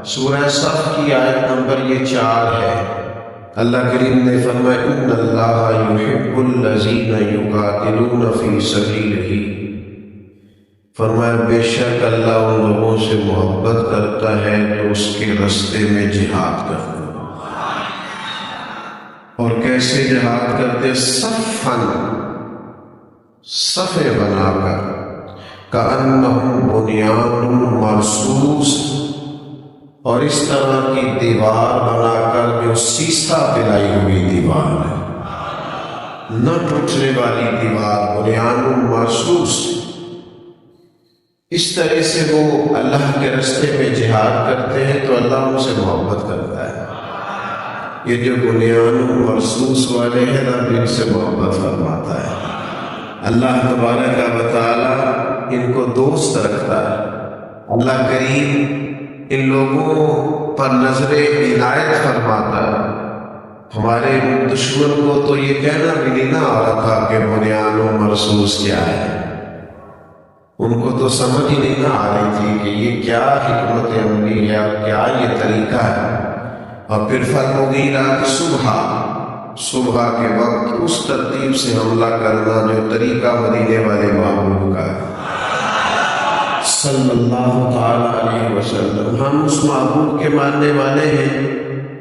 سورہ صف کی آیت نمبر یہ 4 ہے۔ اللہ کریم نے فرمایا ان اللہ یحب الذین یقاتلون فی سبیلہ، فرمایا بے شک اللہ ان لوگوں سے محبت کرتا ہے جو اس کے راستے میں جہاد کرتے ہیں۔ اور کیسے جہاد کرتے؟ صفاً، صفیں بنا کر، کأنہم بنیان مرصوص، اور اس طرح کی دیوار بنا کر جو سیسا پلائی ہوئی دیوار ہے، نہ ٹوٹنے والی دیوار، بنیان مرصوص۔ اس طرح سے وہ اللہ کے راستے میں جہاد کرتے ہیں تو اللہ ان سے محبت کرتا ہے۔ یہ جو بنیان مرصوص والے ہیں رب ان سے محبت فرماتا ہے۔ اللہ تبارک و تعالی ان کو دوست رکھتا ہے۔ اللہ کریم ان لوگوں پر نظر عنایت فرماتا ہے۔ ہمارے دشمن کو تو یہ کہنا بھی نہیں نہ آ رہا تھا کہ بنیان مرصوص کیا ہے، ان کو تو سمجھ ہی نہیں نہ آ رہی تھی کہ یہ کیا حکمت عملی ہے اور کیا یہ طریقہ ہے۔ اور پھر فالمغیرات صبح کے وقت اس ترتیب سے حملہ کرنا جو طریقہ مدینے والے محبوب کا ہے صلی اللہ تعالی علیہ وسلم۔ ہم اس محبوب کے ماننے والے ہیں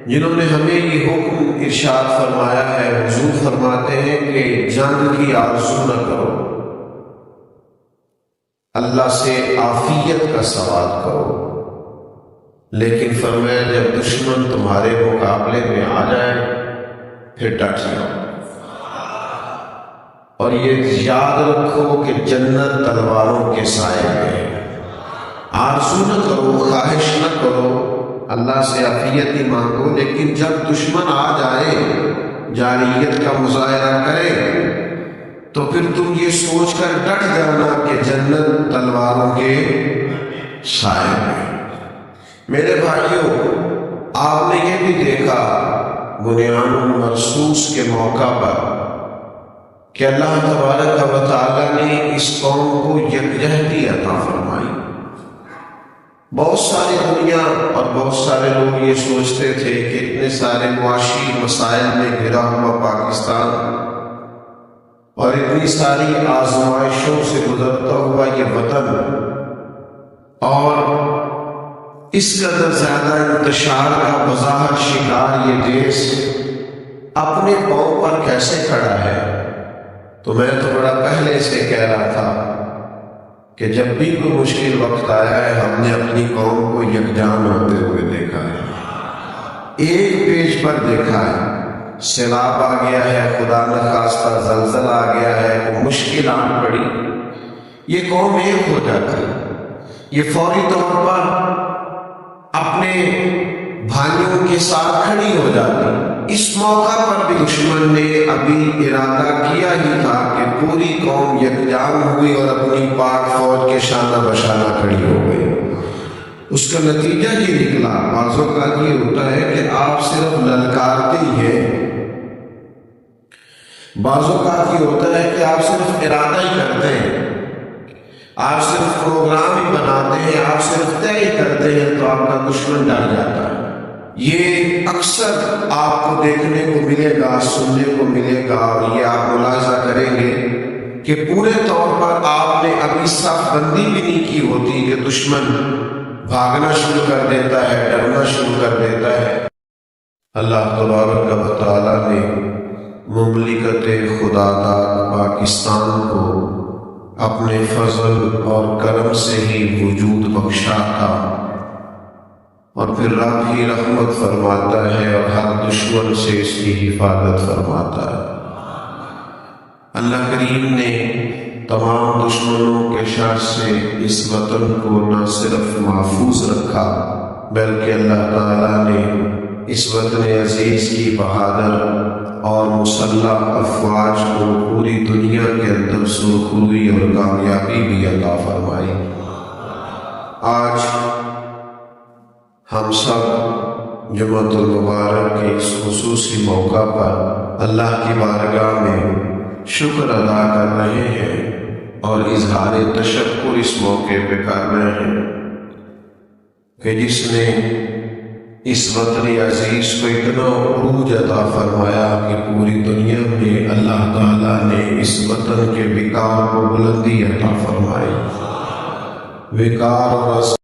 جنہوں نے ہمیں یہ حکم ارشاد فرمایا ہے۔ حضور فرماتے ہیں کہ جنگ کی آرزو نہ کرو، اللہ سے عافیت کا سوال کرو، لیکن فرمایا جب دشمن تمہارے مقابلے میں آ جائے پھر ڈٹ جاؤ، اور یہ یاد رکھو کہ جنت تلواروں کے سائے میں ہے۔ آرزو نہ کرو، خواہش نہ کرو، اللہ سے عافیت ہی مانگو، لیکن جب دشمن آ جائے، جارحیت کا مظاہرہ کرے، تو پھر تم یہ سوچ کر ڈٹ جانا کہ جنت تلواروں کے سائے میں۔ میرے بھائیوں، آپ نے یہ بھی دیکھا بنیان مرصوص کے موقع پر کہ اللہ تبارک و تعالیٰ نے اس قوم کو یکجہتی عطا فرمائی۔ بہت ساری دنیا اور بہت سارے لوگ یہ سوچتے تھے کہ اتنے سارے معاشی مسائل میں گھرا ہوا پاکستان اور اتنی ساری آزمائشوں سے گزرتا ہوا یہ وطن اور اس قدر زیادہ انتشار کا بظاہر شکار یہ دیش اپنے پاؤں پر کیسے کھڑا ہے؟ تو میں تو بڑا پہلے سے کہہ رہا تھا کہ جب بھی کوئی مشکل وقت آیا ہے ہم نے اپنی قوم کو یکجان ہوتے ہوئے دیکھا ہے، ایک پیج پر دیکھا ہے۔ سیلاب آ گیا ہے، خدا نخواستہ زلزلہ آ گیا ہے، کوئی مشکل آن پڑی، یہ قوم ایک ہو جاتی، یہ فوری طور پر اپنے بھائیوں کے ساتھ کھڑی ہو جاتی۔ اس موقع پر بھی دشمن نے ابھی ارادہ کیا ہی تھا کہ پوری قوم یکجان ہوئی اور اپنی پاک فوج کے شانہ بشانہ کھڑی ہو گئی۔ اس کا نتیجہ یہ نکلا، بعض اوقات یہ ہوتا ہے کہ آپ صرف للکارتے ہی ہیں، بعض اوقات یہ ہوتا ہے کہ آپ صرف ارادہ ہی کرتے ہیں، آپ صرف پروگرام ہی بناتے ہیں، آپ صرف طے ہی کرتے ہیں تو آپ کا دشمن ڈر جاتا ہے۔ یہ اکثر آپ کو دیکھنے کو ملے گا، سننے کو ملے گا، اور یہ آپ ملاحظہ کریں گے کہ پورے طور پر آپ نے ابھی صف بندی بھی نہیں کی ہوتی کہ دشمن بھاگنا شروع کر دیتا ہے، ڈرنا شروع کر دیتا ہے۔ اللہ تبارک و تعالیٰ نے مملکت خدا داد پاکستان کو اپنے فضل اور کرم سے ہی وجود بخشا تھا، اور پھر رب ہی رحمت فرماتا ہے اور ہر دشمن سے اس کی حفاظت فرماتا ہے۔ اللہ کریم نے تمام دشمنوں کے شر سے اس وطن کو نہ صرف محفوظ رکھا بلکہ اللہ تعالیٰ نے اس وطن عزیز کی بہادر اور مسلح افواج کو پوری دنیا کے اندر سرخروئی اور کامیابی بھی عطا فرمائی۔ آج ہم سب جمعۃ المبارک کے اس خصوصی موقع پر اللہ کی بارگاہ میں شکر ادا کر رہے ہیں اور اظہار تشکر اس موقع پہ کر رہے ہیں کہ جس نے اس وطن عزیز کو اتنا عروج عطا فرمایا کہ پوری دنیا میں اللہ تعالیٰ نے اس وطن کے وقار کو بلندی عطا فرمائی۔ وقار اور